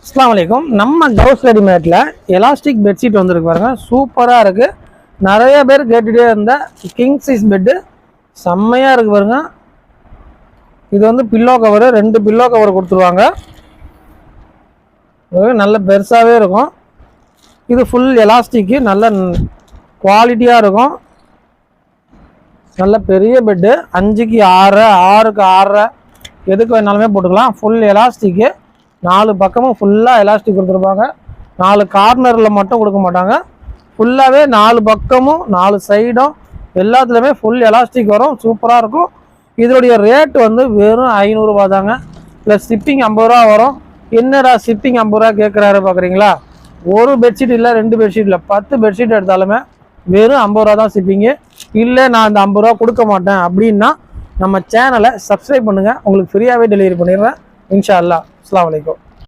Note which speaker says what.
Speaker 1: அஸ்ஸலாமு அலைக்கும். நம்ம கவுஸ் ரெடிமேட்ல எலாஸ்டிக் பெட்ஷீட் வந்துருக்கு பாருங்க, சூப்பராக இருக்கு. நிறைய பேர் கேட்டுகிட்டே இருந்த கிங் சைஸ் பெட்டு செம்மையாக இருக்கு பாருங்க. இது வந்து பில்லோ கவர், 2 பில்லோ கவர் கொடுத்துருவாங்க. நல்ல பெருசாகவே இருக்கும். இது ஃபுல் எலாஸ்டிக்கு, நல்ல குவாலிட்டியாக இருக்கும். நல்ல பெரிய பெட்டு, 5க்கு 6, 6க்கு 6 எதுக்கு வேணாலுமே போட்டுக்கலாம். ஃபுல் எலாஸ்டிக்கு, 4 பக்கமும் ஃபுல்லாக எலாஸ்டிக் கொடுத்துருப்பாங்க. 4 கார்னரில் மட்டும் கொடுக்க மாட்டாங்க, ஃபுல்லாகவே 4 பக்கமும் 4 சைடும் எல்லாத்துலேயுமே ஃபுல் எலாஸ்டிக் வரும். சூப்பராக இருக்கும். இதோடைய ரேட் வந்து வெறும் 500 ரூபா தாங்க. ப்ளஸ் ஷிப்பிங் 50 ரூபா வரும். என்னடா ஷிப்பிங் 50 ரூபா கேட்குறாரு பார்க்குறீங்களா? ஒரு பெட்ஷீட் இல்லை, 2 பெட்ஷீட் இல்லை, 10 பெட்ஷீட் எடுத்தாலுமே வெறும் 50 ரூபா தான் ஷிப்பிங்கு. இல்லை நான் அந்த 50 ரூபா கொடுக்க மாட்டேன் அப்படின்னா நம்ம சேனலை சப்ஸ்கிரைப் பண்ணுங்கள், உங்களுக்கு ஃப்ரீயாகவே டெலிவரி பண்ணிடுறேன் இன்ஷா அல்லாஹ். அஸ்ஸலாமு அலைக்கும்.